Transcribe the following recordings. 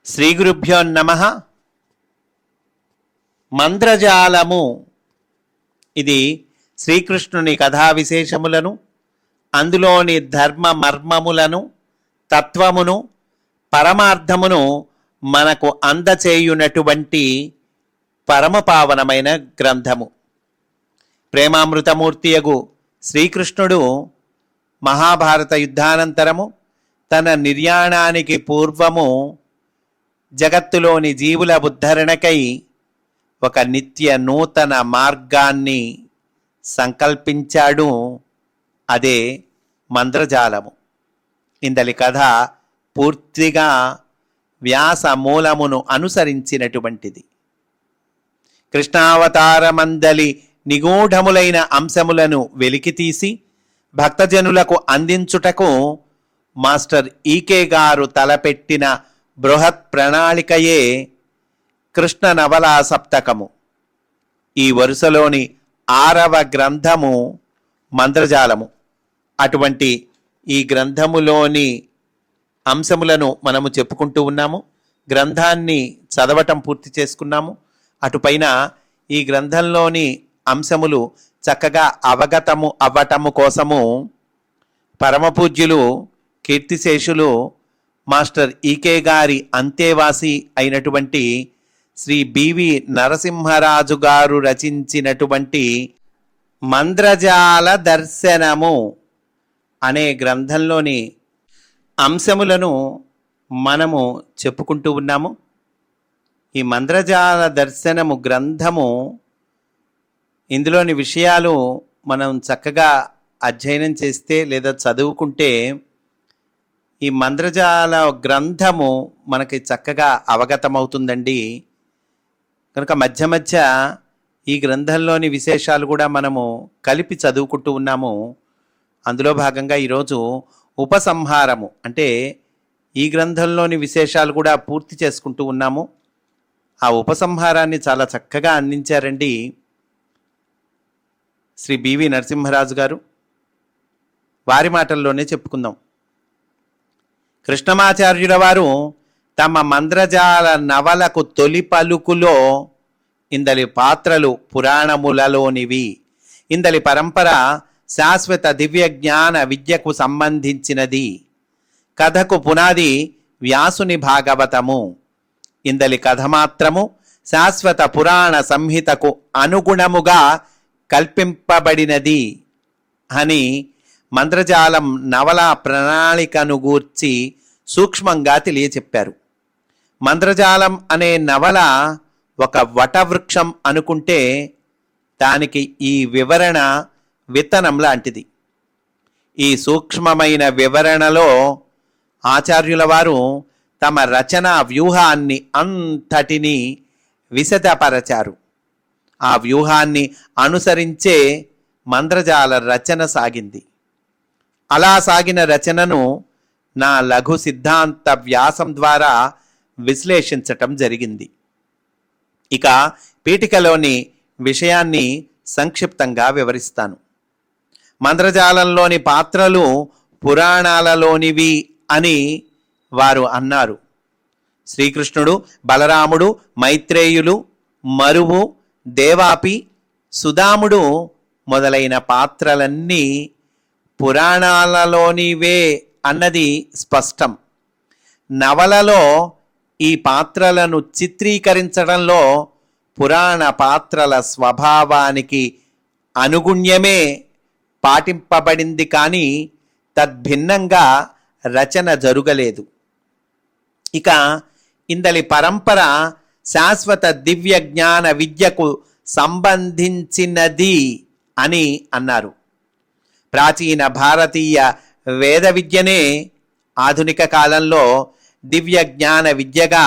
శ్రీ గురుభ్యో నమః. మంత్రజాలము ఇది శ్రీకృష్ణుని కథా విశేషములను, అందులోని ధర్మ మర్మములను, తత్వమును, పరమార్థమును మనకు అందచేయునటువంటి పరమపావనమైన గ్రంథము. ప్రేమామృతమూర్తియగు శ్రీకృష్ణుడు మహాభారత యుద్ధానంతరము తన నిర్యాణానికి పూర్వము జగత్తులోని జీవుల ఉద్ధరణకై ఒక నిత్య నూతన మార్గాన్ని సంకల్పించాడు. అదే మంత్రజాలము. ఇందలి కథ పూర్తిగా వ్యాస మూలమును అనుసరించినటువంటిది. కృష్ణావతారమందలి నిగూఢములైన అంశములను వెలికితీసి భక్తజనులకు అందించుటకు మాస్టర్ ఈకే గారు తలపెట్టిన బృహత్ ప్రణాళికయే కృష్ణ నవలా సప్తకము. ఈ వరుసలోని 6వ గ్రంథము మంత్రజాలము. అటువంటి ఈ గ్రంథములోని అంశములను మనము చెప్పుకుంటూ ఉన్నాము. గ్రంథాన్ని చదవటం పూర్తి చేసుకున్నాము. అటుపైన ఈ గ్రంథంలోని అంశములు చక్కగా అవగతము అవ్వటము కోసము పరమపూజ్యులు కీర్తిశేషులు మాస్టర్ ఈకే గారి అంతేవాసి అయినటువంటి శ్రీ బివి నరసింహరాజు గారు రచించినటువంటి మంత్రజాల దర్శనము అనే గ్రంథంలోని అంశములను మనము చెప్పుకుంటూ ఉన్నాము. ఈ మంత్రజాల దర్శనము గ్రంథము, ఇందులోని విషయాలు మనం చక్కగా అధ్యయనం చేస్తే లేదా చదువుకుంటే ఈ మంత్రజాల గ్రంథము మనకి చక్కగా అవగతమవుతుందండి. కనుక మధ్య మధ్య ఈ గ్రంథంలోని విశేషాలు కూడా మనము కలిపి చదువుకుంటూ ఉన్నాము. అందులో భాగంగా ఈరోజు ఉపసంహారము, అంటే ఈ గ్రంథంలోని విశేషాలు కూడా పూర్తి చేసుకుంటూ ఉన్నాము. ఆ ఉపసంహారాన్ని చాలా చక్కగా అందించారండి శ్రీ బివి నరసింహరాజు గారు. వారి మాటల్లోనే చెప్పుకుందాం. కృష్ణమాచార్యుల వారు తమ మంత్రజాల నవలకు తొలి పలుకులో ఇందలి పాత్రలు పురాణములలోనివి, ఇందలి పరంపర శాశ్వత దివ్య జ్ఞాన విద్యకు సంబంధించినది, కథకు పునాది వ్యాసుని భాగవతము, ఇందలి కథ మాత్రము శాశ్వత పురాణ సంహితకు అనుగుణముగా కల్పింపబడినది అని మంత్రజాలం నవల ప్రణాళికను గూర్చి సూక్ష్మంగా తెలియచెప్పారు. మంత్రజాలం అనే నవల ఒక వటవృక్షం అనుకుంటే దానికి ఈ వివరణ విత్తనం లాంటిది. ఈ సూక్ష్మమైన వివరణలో ఆచార్యుల వారు తమ రచనా వ్యూహాన్ని అంతటినీ విశదపరచారు. ఆ వ్యూహాన్ని అనుసరించే మంత్రజాల రచన సాగింది. అలా సాగిన రచనను నా లఘు సిద్ధాంత వ్యాసం ద్వారా విశ్లేషించటం జరిగింది. ఇక పీఠికలోని విషయాన్ని సంక్షిప్తంగా వివరిస్తాను. మంత్రజాలంలోని పాత్రలు పురాణాలలోనివి అని వారు అన్నారు. శ్రీకృష్ణుడు, బలరాముడు, మైత్రేయులు, మరువు, దేవాపి, సుదాముడు మొదలైన పాత్రలన్నీ పురాణాలలోనివే అన్నది స్పష్టం. నవలలో ఈ పాత్రలను చిత్రీకరించడంలో పురాణ పాత్రల స్వభావానికి అనుగుణ్యమే పాటింపబడింది, కానీ తద్భిన్నంగా రచన జరుగలేదు. ఇక ఇందలి పరంపర శాశ్వత దివ్య జ్ఞాన విద్యకు సంబంధించినది అని అన్నారు. ప్రాచీన భారతీయ వేద విద్యనే ఆధునిక కాలంలో దివ్య జ్ఞాన విద్యగా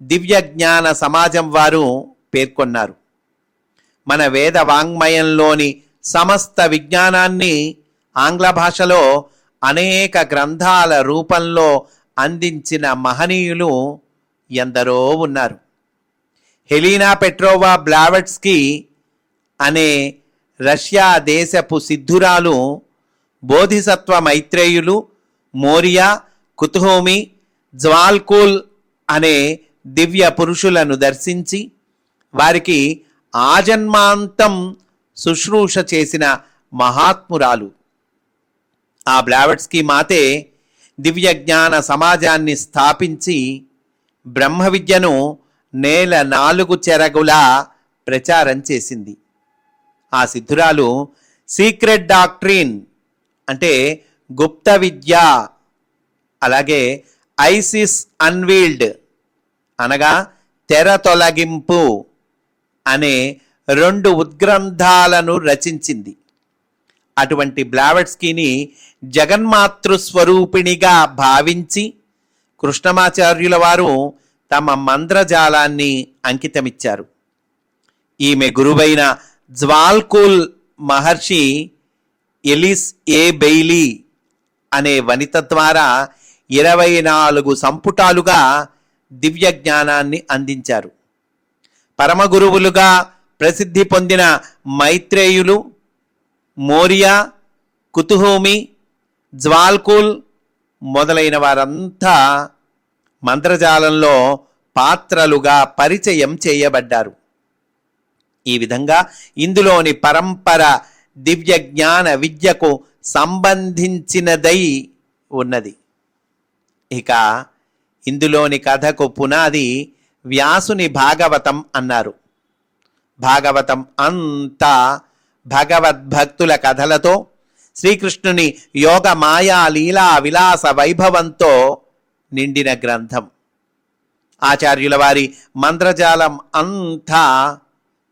దివ్య జ్ఞాన సమాజం వారు పేర్కొన్నారు. మన వేద వాంగ్మయంలోని సమస్త విజ్ఞానాన్ని ఆంగ్ల భాషలో అనేక గ్రంథాల రూపంలో అందించిన మహనీయులు ఎందరో ఉన్నారు. హెలీనా పెట్రోవా బ్లావెట్స్కీ అనే రష్యా దేశపు సిద్ధురాలు బోధిసత్వ మైత్రేయులు, మోరియా, కుతుహోమి, జ్వాల్కూల్ అనే దివ్య పురుషులను దర్శించి వారికి ఆజన్మాంతం శుశ్రూష చేసిన మహాత్మురాలు. ఆ బ్లావెట్స్కీ మాతే దివ్య జ్ఞాన సమాజాన్ని స్థాపించి బ్రహ్మ విద్యను నేల 4 చెరగులా ప్రచారం చేసింది. ఆ సిద్ధురాలు సీక్రెట్ డాక్ట్రిన్ అంటే గుప్త విద్య, అలాగే ఐసిస్ అన్వీల్డ్ అనగా తెర తొలగింపు అనే 2 ఉద్గ్రంథాలను రచించింది. అటువంటి బ్లావెట్స్కీని జగన్మాతృస్వరూపిణిగా భావించి కృష్ణమాచార్యుల వారు తమ మంత్రజాలాన్ని అంకితమిచ్చారు. ఈమె గురువైన జ్వాల్కూల్ మహర్షి ఎలిస్ ఏ బెయిలీ అనే వనిత ద్వారా 24 సంపుటాలుగా దివ్య జ్ఞానాన్ని అందించారు. పరమగురువులుగా ప్రసిద్ధి పొందిన మైత్రేయులు, మోరియా, కుతుహోమి, జ్వాల్కూల్ మొదలైన వారంతా మంత్రజాలంలో పాత్రలుగా పరిచయం చేయబడ్డారు. ఈ విధంగా ఇందులోని పరంపర దివ్య జ్ఞాన విద్యకు సంబంధించినదై ఉన్నది. ఇక ఇందులోని కథకు పునాది వ్యాసుని భాగవతం అన్నారు. భాగవతం అంతా భగవద్భక్తుల కథలతో, శ్రీకృష్ణుని యోగ మాయా లీలా విలాస వైభవంతో నిండిన గ్రంథం. ఆచార్యుల వారి మంత్రజాలం అంతా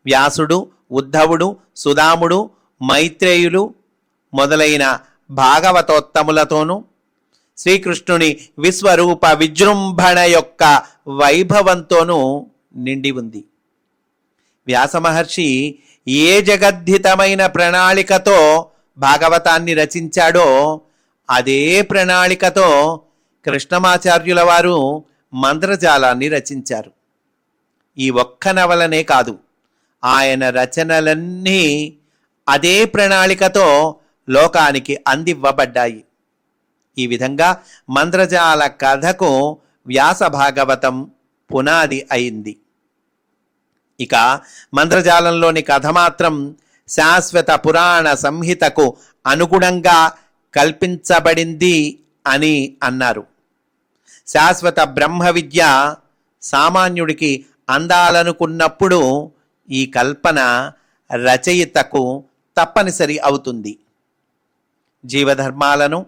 వ్యాసుడు, ఉద్ధవుడు, సుదాముడు, మైత్రేయులు మొదలైన భాగవతోత్తములతోనూ శ్రీకృష్ణుని విశ్వరూప విజృంభణ యొక్క వైభవంతోనూ నిండి ఉంది. వ్యాసమహర్షి ఏ జగద్ధితమైన ప్రణాళికతో భాగవతాన్ని రచించాడో అదే ప్రణాళికతో కృష్ణమాచార్యుల వారు మంత్రజాలాన్ని రచించారు. ఈ ఒక్క నవలనే కాదు, ఆయన రచనలన్నీ అదే ప్రణాళికతో లోకానికి అందివ్వబడ్డాయి. ఈ విధంగా మంత్రజాల కథకు వ్యాస భాగవతం పునాది అయింది. ఇక మంత్రజాలంలోని కథ మాత్రం శాశ్వత పురాణ సంహితకు అనుగుణంగా కల్పించబడింది అని అన్నారు. శాశ్వత బ్రహ్మ విద్య సామాన్యుడికి అందాలనుకున్నప్పుడు ఈ కల్పన రచయితకు తప్పనిసరి అవుతుంది. జీవధర్మాలను,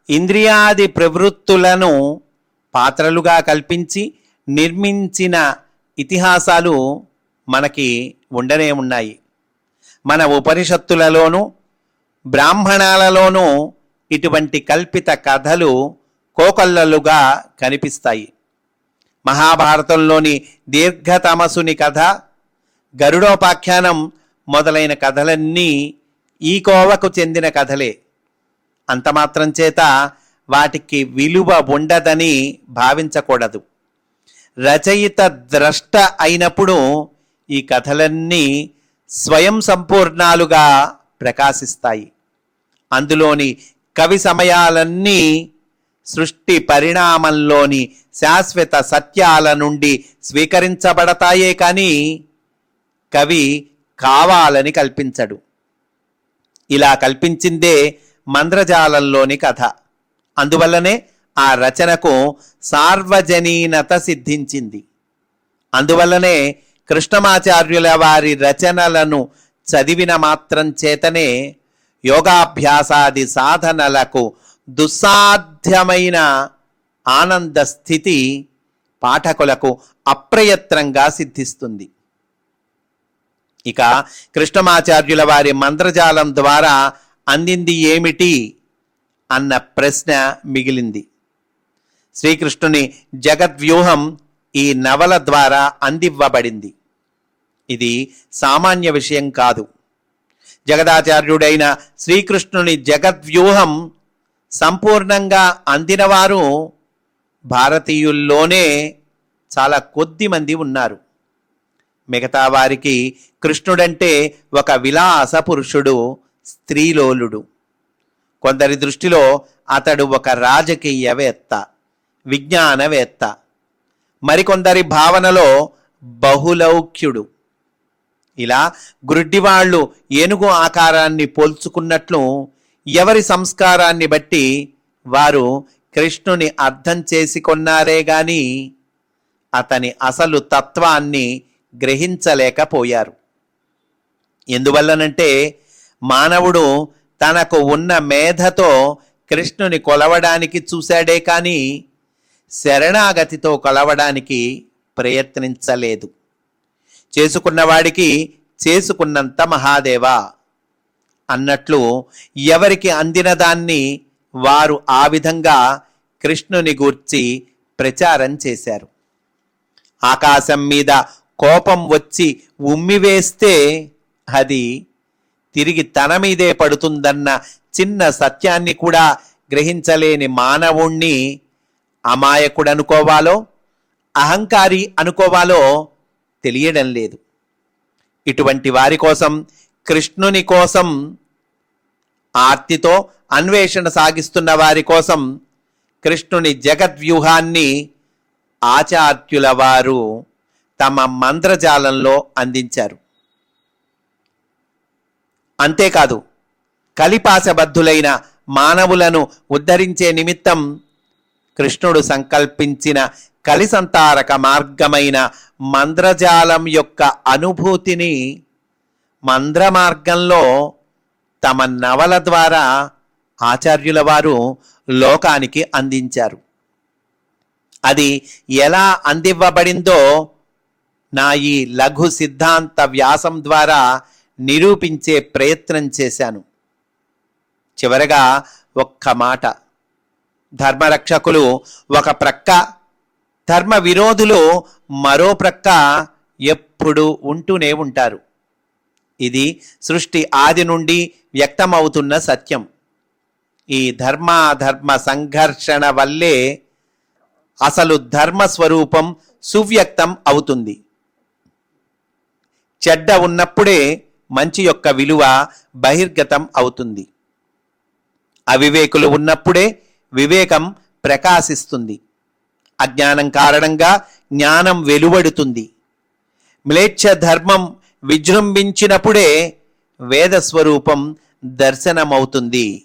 ఇంద్రియాది ప్రవృత్తులను పాత్రలుగా కల్పించి నిర్మించిన ఇతిహాసాలు మనకి ఉండనే ఉన్నాయి. మన ఉపనిషత్తులలోనూ బ్రాహ్మణాలలోనూ ఇటువంటి కల్పిత కథలు కోకొల్లలుగా కనిపిస్తాయి. మహాభారతంలోని దీర్ఘతమసుని కథ, గరుడోపాఖ్యానం మొదలైన కథలన్నీ ఈ కోవకు చెందిన కథలే. అంతమాత్రం చేత వాటికి విలువ ఉండదని భావించకూడదు. రచయిత ద్రష్ట అయినప్పుడు ఈ కథలన్నీ స్వయం సంపూర్ణాలుగా ప్రకాశిస్తాయి. అందులోని కవి సమయాలన్నీ సృష్టి పరిణామంలోని శాశ్వత సత్యాల నుండి స్వీకరించబడతాయే కానీ కవి కావాలని కల్పించడు. ఇలా కల్పించిందే మంత్రజాలంలోని కథ. అందువల్లనే ఆ రచనకు సార్వజనీనత సిద్ధించింది. అందువల్లనే కృష్ణమాచార్యుల వారి రచనలను చదివిన మాత్రం చేతనే యోగాభ్యాసాది సాధనలకు దుస్సాధ్యమైన ఆనంద స్థితి పాఠకులకు అప్రయత్నంగా సిద్ధిస్తుంది. ఇక కృష్ణమాచార్యుల వారి మంత్రజాలం ద్వారా అందింది ఏమిటి అన్న ప్రశ్న మిగిలింది. శ్రీకృష్ణుని జగద్వ్యూహం ఈ నవల ద్వారా అందివ్వబడింది. ఇది సామాన్య విషయం కాదు. జగదాచార్యుడైన శ్రీకృష్ణుని జగద్వ్యూహం సంపూర్ణంగా అందినవారు భారతీయుల్లోనే చాలా కొద్ది మంది ఉన్నారు. మిగతా వారికి కృష్ణుడంటే ఒక విలాస పురుషుడు, స్త్రీలోలుడు. కొందరి దృష్టిలో అతడు ఒక రాజకీయవేత్త, విజ్ఞానవేత్త. మరికొందరి భావనలో బహులౌక్యుడు. ఇలా గుడ్డివాళ్లు ఏనుగు ఆకారాన్ని పోల్చుకున్నట్లు ఎవరి సంస్కారాన్ని బట్టి వారు కృష్ణుని అర్థం చేసుకొన్నారే గాని అతని అసలు తత్వాన్ని గ్రహించలేకపోయారు. ఎందువల్లనంటే మానవుడు తనకు ఉన్న మేధతో కృష్ణుని కొలవడానికి చూశాడే కానీ శరణాగతితో కొలవడానికి ప్రయత్నించలేదు. చేసుకున్నవాడికి చేసుకున్నంత మహాదేవా అన్నట్లు ఎవరికి అందిన దాన్ని వారు ఆ విధంగా కృష్ణుని గూర్చి ప్రచారం చేశారు. ఆకాశం మీద కోపం వచ్చి ఉమ్మివేస్తే అది తిరిగి తన మీదే పడుతుందన్న చిన్న సత్యాన్ని కూడా గ్రహించలేని మానవుణ్ణి అమాయకుడు అనుకోవాలో అహంకారి అనుకోవాలో తెలియడం లేదు. ఇటువంటి వారి కోసం కృష్ణుని కోసం ఆర్తితో అన్వేషణ సాగిస్తున్న వారి కోసం కృష్ణుని జగద్వ్యూహాన్ని ఆచార్యుల వారు తమ మంత్రజాలంలో అందించారు. అంతేకాదు కలిపాశబద్ధులైన మానవులను ఉద్ధరించే నిమిత్తం కృష్ణుడు సంకల్పించిన కలిసంతారక మార్గమైన మంత్రజాలం యొక్క అనుభూతిని మంత్ర మార్గంలో తమ నవల ద్వారా ఆచార్యుల వారు లోకానికి అందించారు. అది ఎలా అందివ్వబడిందో నా ఈ లఘు సిద్ధాంత వ్యాసం ద్వారా నిరూపించే ప్రయత్నం చేశాను. చివరగా ఒక్క మాట. ధర్మరక్షకులు ఒక ప్రక్క, ధర్మ విరోధులు మరో ప్రక్క ఎప్పుడు ఉంటూనే ఉంటారు. ఇది సృష్టి ఆది నుండి వ్యక్తమవుతున్న సత్యం. ఈ ధర్మాధర్మ సంఘర్షణ వల్లే అసలు ధర్మస్వరూపం సువ్యక్తం అవుతుంది. చెడ్డ ఉన్నప్పుడే మంచి యొక్క విలువ బహిర్గతం అవుతుంది. అవివేకులు ఉన్నప్పుడే వివేకం ప్రకాశిస్తుంది. అజ్ఞానం కారణంగా జ్ఞానం వెలువడుతుంది. మ్లేచ్ఛ ధర్మం విజృంభించినప్పుడే వేదస్వరూపం దర్శనమవుతుంది.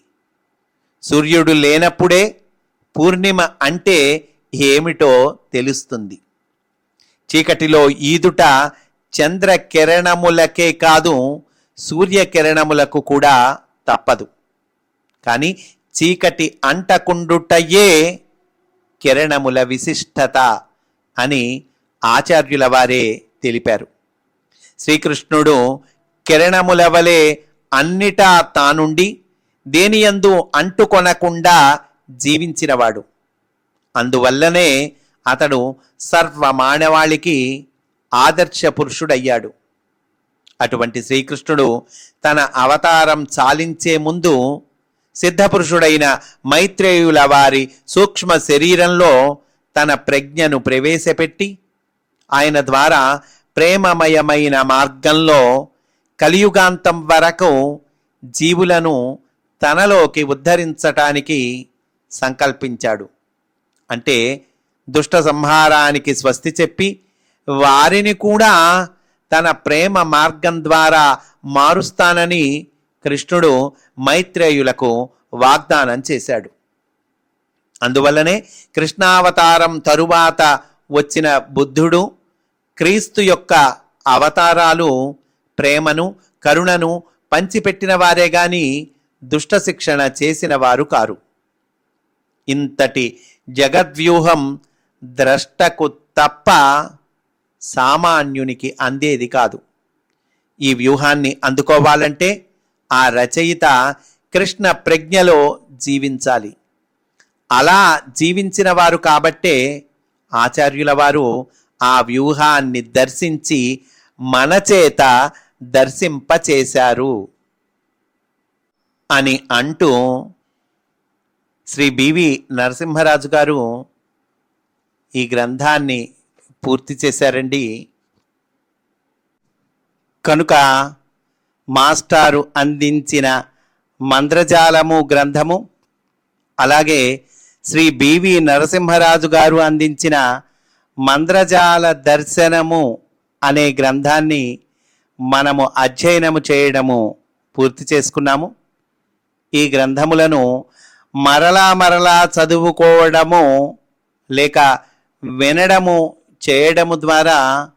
సూర్యుడు లేనప్పుడే పూర్ణిమ అంటే ఏమిటో తెలుస్తుంది. చీకటిలో ఈదుట చంద్రకిరణములకే కాదు సూర్యకిరణములకు కూడా తప్పదు. కానీ చీకటి అంటకుండుటయే కిరణముల విశిష్టత అని ఆచార్యుల వారే తెలిపారు. శ్రీకృష్ణుడు కిరణముల వలె అన్నిటా తానుండి దేనియందు అంటుకొనకుండా జీవించినవాడు. అందువల్లనే అతడు సర్వమానవాళికి ఆదర్శ పురుషుడయ్యాడు. అటువంటి శ్రీకృష్ణుడు తన అవతారం చాలించే ముందు సిద్ధపురుషుడైన మైత్రేయుల వారి సూక్ష్మ శరీరంలో తన ప్రజ్ఞను ప్రవేశపెట్టి ఆయన ద్వారా ప్రేమమయమైన మార్గంలో కలియుగాంతం వరకు జీవులను తనలోకి ఉద్ధరించటానికి సంకల్పించాడు. అంటే దుష్ట సంహారానికి స్వస్తి చెప్పి వారిని కూడా తన ప్రేమ మార్గం ద్వారా మారుస్తానని కృష్ణుడు మైత్రేయులకు వాగ్దానం చేశాడు. అందువల్లనే కృష్ణావతారం తరువాత వచ్చిన బుద్ధుడు, క్రీస్తు యొక్క అవతారాలు ప్రేమను కరుణను పంచిపెట్టిన వారే గాని దుష్ట శిక్షణ చేసిన వారు కారు. ఇంతటి జగద్వ్యూహం ద్రష్టకు తప్ప సామాన్యునికి అందేది కాదు. ఈ వ్యూహాన్ని అందుకోవాలంటే ఆ రచయిత కృష్ణ ప్రజ్ఞలో జీవించాలి. అలా జీవించిన వారు కాబట్టే ఆచార్యుల వారు ఆ వ్యూహాన్ని దర్శించి మన చేత దర్శింపచేశారు అని అంటూ శ్రీ బివి నరసింహరాజు గారు ఈ గ్రంథాన్ని పూర్తి చేశారండి. కనుక మాస్టారు అందించిన మంత్రజాలము గ్రంథము, అలాగే శ్రీ బివి నరసింహరాజు గారు అందించిన మంద్రజాల దర్శనము అనే గ్రంథాన్ని మనము అధ్యయనము చేయడము పూర్తి చేసుకున్నాము. ఈ గ్రంథములను మరలా చదువుకోవడము లేక వినడము చేయడము ద్వారా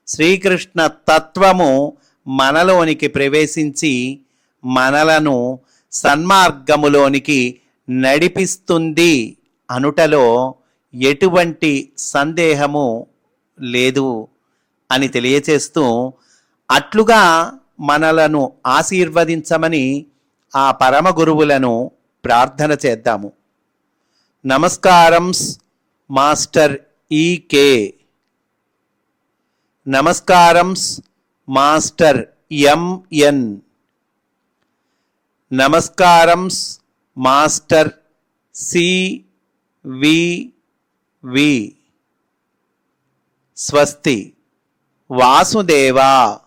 శ్రీకృష్ణ తత్వము మనలోనికి ప్రవేశించి మనలను సన్మార్గములోనికి నడిపిస్తుంది అనుటలో ఎటువంటి సందేహము లేదు అని తెలియచేస్తూ, అట్లుగా మనలను ఆశీర్వదించమని ఆ పరమ గురువులను ప్రార్థన చేద్దాము. నమస్కారం మాస్టర్ ఈకే. నమస్కారం మాస్టర్ ఎంఎన్. నమస్కారం మాస్టర్ సివివి. స్వస్తి. వాసుదేవా.